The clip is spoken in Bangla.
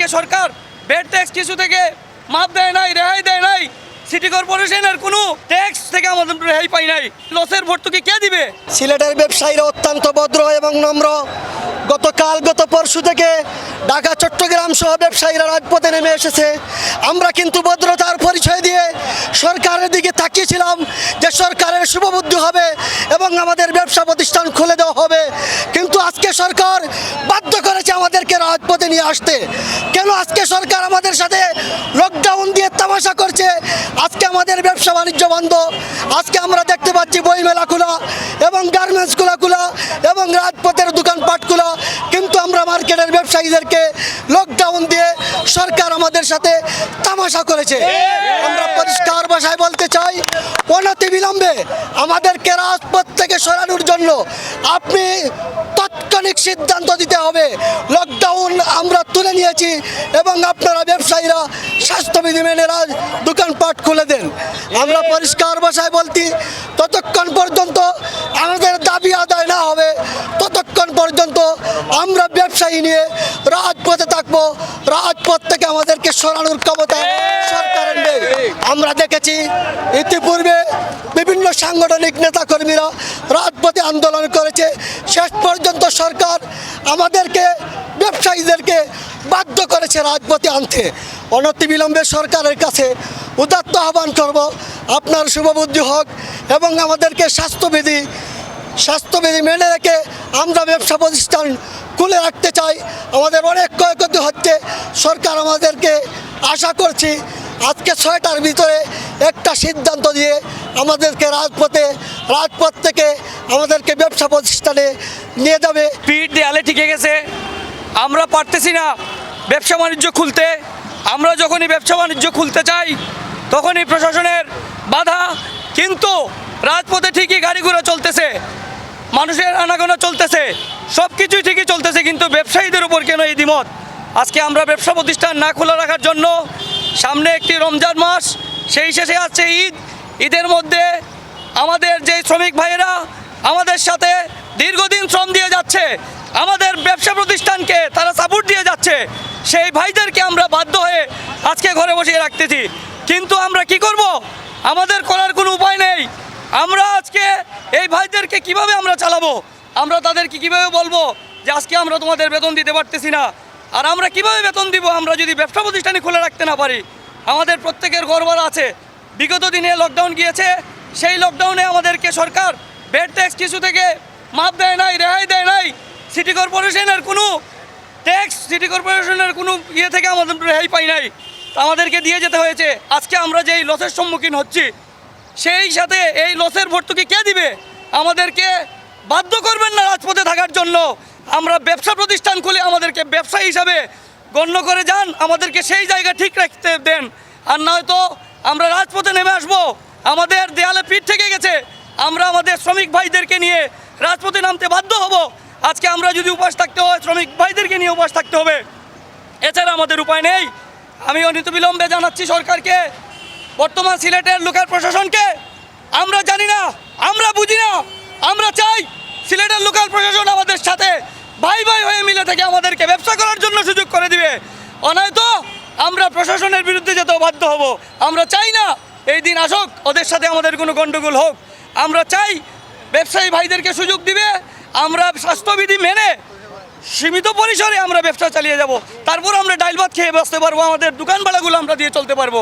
আমাদেরকে সরকার ভ্যাট ট্যাক্স কিছু থেকে মাফ দেয় নাই, রেহাই দেয় নাই। সিটি কর্পোরেশনের কোনো ট্যাক্স থেকে আমাদের রেহাই পাই নাই। লসের ভর্তুকি কে দিবে? সিলেটের ব্যবসায়ীরা অত্যন্ত ভদ্র এবং নম্র। গত পরশু থেকে ঢাকা চট্টগ্রাম সহ ব্যবসায়ীরা রাজপথে নেমে এসেছে। আমরা কিন্তু ভদ্রতার পরিচয় দিয়ে সরকারের দিকে তাকিয়েছিলাম যে সরকারের শুভবুদ্ধি হবে এবং আমাদের ব্যবসা প্রতিষ্ঠান খুলে দেওয়া হবে, কিন্তু আজকে সরকার বাধ্য করেছে আমাদেরকে রাজপথে নিয়ে আসতে। কেন আজকে সরকার আমাদের সাথে লকডাউন দিয়ে তামাশা করছে? আজকে আমাদের ব্যবসা বাণিজ্য বন্ধ। আজকে আমরা দেখতে পাচ্ছি বইমেলা খোলা এবং গার্মেন্টসগুলো খোলা এবং রাজপথের দোকানপাট খোলা, কিন্তু আমরা মার্কেটের ব্যবসায়ীদেরকে লকডাউন দিয়ে সরকার আমাদের সাথে তামাশা করেছে। আমরা পরিষ্কার ভাষায় বলতে চাই, অনতিবিলম্বে আমাদেরকে রাজপথ থেকে সরানোর জন্য আপনি তাৎক্ষণিক সিদ্ধান্ত দিতে হবে। লকডাউন আমরা তুলে নিয়েছি এবং আপনারা ব্যবসায়ীরা স্বাস্থ্যবিধি মেনে দোকানপাট খুলে দেন। আমরা পরিষ্কার ভাষায় বলছি, ততক্ষণ পর্যন্ত আমাদের দাবি আদায় না হবে ততক্ষণ পর্যন্ত আমরা ব্যবসায়ী নিয়ে রাজপথে থাকবো। রাজপথ থেকে আমাদেরকে সরানোর ক্ষমতা সরকারের নেই। আমরা দেখেছি ইতিপূর্বে বিভিন্ন সাংগঠনিক নেতাকর্মীরা রাজপথে আন্দোলন করেছে, শেষ পর্যন্ত সরকার আমাদেরকে ব্যবসায়ীদেরকে বাধ্য করেছে রাজপথে আনতে। অনতিবিলম্বে সরকারের কাছে উদাত্ত আহ্বান করব, আপনার শুভবুদ্ধি হোক এবং আমাদেরকে স্বাস্থ্যবিধি মেনে রেখে আমরা ব্যবসা প্রতিষ্ঠান খুলে রাখতে চাই। আমাদের অনেক ক্ষয়ক্ষতি হচ্ছে। সরকার আমাদেরকে আশা করছি আজকে 6টার ভিতরে একটা সিদ্ধান্ত দিয়ে আমাদেরকে রাজপথ থেকে আমাদেরকে ব্যবসা প্রতিষ্ঠানে নিয়ে যাবে। পিঠ দেয়ালে টিকে গেছে, আমরা পারতেছি না ব্যবসা বাণিজ্য খুলতে। আমরা যখনই ব্যবসা বাণিজ্য খুলতে চাই তখনই প্রশাসনের বাধা, কিন্তু রাজপথে ঠিকই গাড়ি ঘোড়া চলতেছে, মানুষের আনাগোনা চলতেছে, সব কিছুই ঠিকই চলতেছে, কিন্তু ব্যবসায়ীদের উপর কেন এই দ্বিমত? আজকে আমরা ব্যবসা প্রতিষ্ঠান না খোলা রাখার জন্য, সামনে একটি রমজান মাস, সেই শেষে আছে ঈদ। ঈদের মধ্যে আমাদের যে শ্রমিক ভাইয়েরা আমাদের সাথে দীর্ঘদিন শ্রম দিয়ে যাচ্ছে, আমাদের ব্যবসা প্রতিষ্ঠানকে তারা সাপোর্ট দিয়ে যাচ্ছে, সেই ভাইদেরকে আমরা বাধ্য হয়ে আজকে ঘরে বসিয়ে রাখতেছি। কিন্তু আমরা কি করব? আমাদের করার কোনো উপায় নেই। আমরা আজকে এই ভাইদেরকে কিভাবে আমরা চালাবো? আমরা তাদেরকে কিভাবে বলবো যে আজকে আমরা তোমাদের বেতন দিতে পারতেছি না? আর আমরা কিভাবে বেতন দিব আমরা যদি ব্যবসা প্রতিষ্ঠানে খুলে রাখতে না পারি? আমাদের প্রত্যেকের ঘরবাড়ি আছে। বিগত দিনে লকডাউন গিয়েছে, সেই লকডাউনে আমাদেরকে সরকার ভ্যাট ট্যাক্স কিছু থেকে মাফ দেয় নাই, রেহাই দেয় নাই। সিটি কর্পোরেশনের কোনো ট্যাক্স, সিটি কর্পোরেশনের কোনো থেকে আমাদের রেহাই পাই নাই, আমাদেরকে দিয়ে যেতে হয়েছে। আজকে আমরা যেই লসের সম্মুখীন হচ্ছি, সেই সাথে এই লসের ভর্তুকি কে দিবে? আমাদেরকে বাধ্য করবেন না রাজপথে থাকার জন্য। আমরা ব্যবসা প্রতিষ্ঠান খুলে আমাদেরকে ব্যবসায়ী হিসাবে গণ্য করে যান, আমাদেরকে সেই জায়গা ঠিক রাখতে দেন। আর নয়তো আমরা রাজপথে নেমে আসবো। আমাদের দেয়ালে পিঠ থেকে গেছে, আমরা আমাদের শ্রমিক ভাইদেরকে নিয়ে রাজপথে নামতে বাধ্য হব। আজকে আমরা যদি উপাস থাকতে হয়, শ্রমিক ভাইদেরকে নিয়ে উপাস থাকতে হবে, এছাড়া আমাদের উপায় নেই। আমি অনতিবিলম্বে জানাচ্ছি সরকারকে, বর্তমান সিলেটের লোকাল প্রশাসনকে, আমরা জানি না, আমরা বুঝি না, আমরা চাই সিলেটের লোকাল প্রশাসন আমাদের সাথে ভাই হয়ে মিলে থেকে আমাদেরকে ব্যবসা করার জন্য সুযোগ করে দিবে। অনয়তো আমরা প্রশাসনের বিরুদ্ধে যেতেও বাধ্য হব। আমরা চাই না এই দিন আসুক, ওদের সাথে আমাদের কোনো গণ্ডগোল হোক। আমরা চাই ব্যবসায়ী ভাইদেরকে সুযোগ দিবে, আমরা স্বাস্থ্যবিধি মেনে সীমিত পরিসরে আমরা ব্যবসা চালিয়ে যাব, তারপর আমরা ডাইল ভাত খেয়ে বসতে পারবো, আমাদের দোকান ভাড়াগুলো আমরা দিয়ে চলতে পারবো।